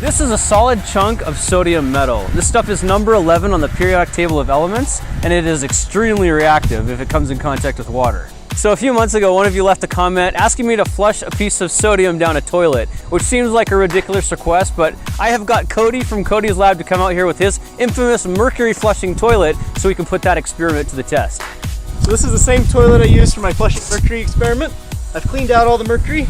This is a solid chunk of sodium metal. This stuff is number 11 on the periodic table of elements, and it is extremely reactive if it comes in contact with water. So a few months ago, one of you left a comment asking me to flush a piece of sodium down a toilet, which seems like a ridiculous request, but I have got Cody from Cody's lab to come out here with his infamous mercury flushing toilet so we can put that experiment to the test. So this is the same toilet I used for my flushing mercury experiment. I've cleaned out all the mercury,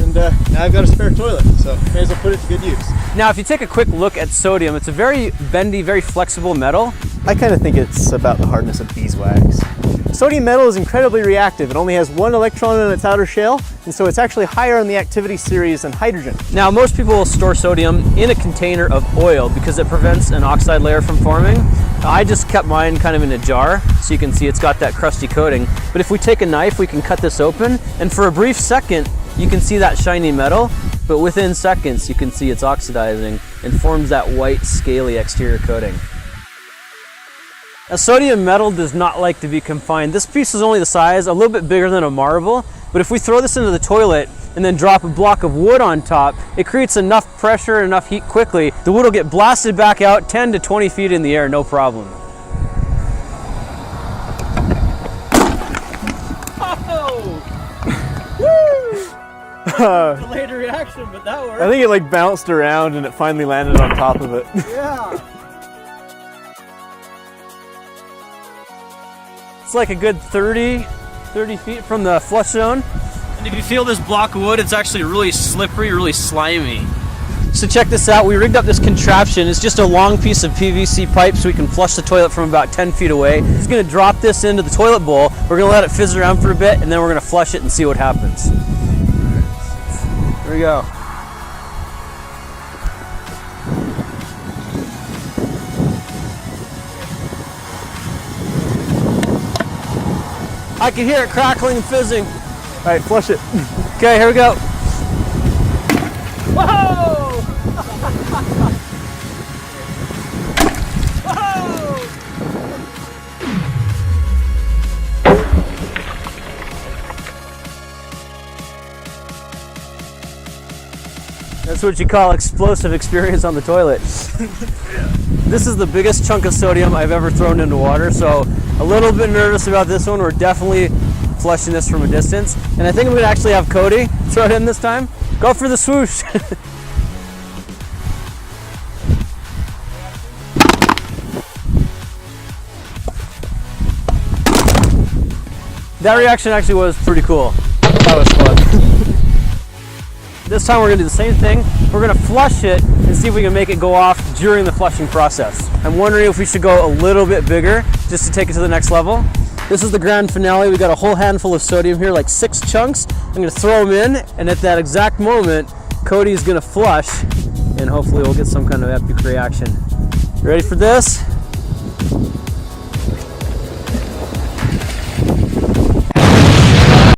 and now I've got a spare toilet, so may as well put it to good use. Now, if you take a quick look at sodium, it's a very bendy, very flexible metal. I kind of think it's about the hardness of beeswax. Sodium metal is incredibly reactive. It only has one electron in its outer shell, and so it's actually higher on the activity series than hydrogen. Now, most people will store sodium in a container of oil because it prevents an oxide layer from forming. I just kept mine kind of in a jar, so you can see it's got that crusty coating. But if we take a knife, we can cut this open, and for a brief second, you can see that shiny metal, but within seconds, you can see it's oxidizing and forms that white, scaly exterior coating. A sodium metal does not like to be confined. This piece is only the size, a little bit bigger than a marble, but if we throw this into the toilet and then drop a block of wood on top, it creates enough pressure and enough heat quickly, the wood will get blasted back out 10 to 20 feet in the air, no problem. Oh! Delayed reaction, but that worked. I think it like bounced around and it finally landed on top of it. Yeah. It's like a good 30 feet from the flush zone. And if you feel this block of wood, it's actually really slippery, really slimy. So check this out, we rigged up this contraption. It's just a long piece of PVC pipe so we can flush the toilet from about 10 feet away. Just gonna drop this into the toilet bowl. We're gonna let it fizz around for a bit and then we're gonna flush it and see what happens. Here we go. I can hear it crackling and fizzing. All right, flush it. Okay, here we go. Whoa! Whoa! That's what you call explosive experience on the toilet. This is the biggest chunk of sodium I've ever thrown into water, so a little bit nervous about this one. We're definitely flushing this from a distance. And I think I'm gonna actually have Cody throw it in this time. Go for the swoosh. That reaction actually was pretty cool. That was fun. This time we're gonna do the same thing. We're gonna flush it and see if we can make it go off during the flushing process. I'm wondering if we should go a little bit bigger just to take it to the next level. This is the grand finale. We got a whole handful of sodium here, like 6 chunks. I'm gonna throw them in, and at that exact moment, Cody's gonna flush, and hopefully we'll get some kind of epic reaction. You ready for this?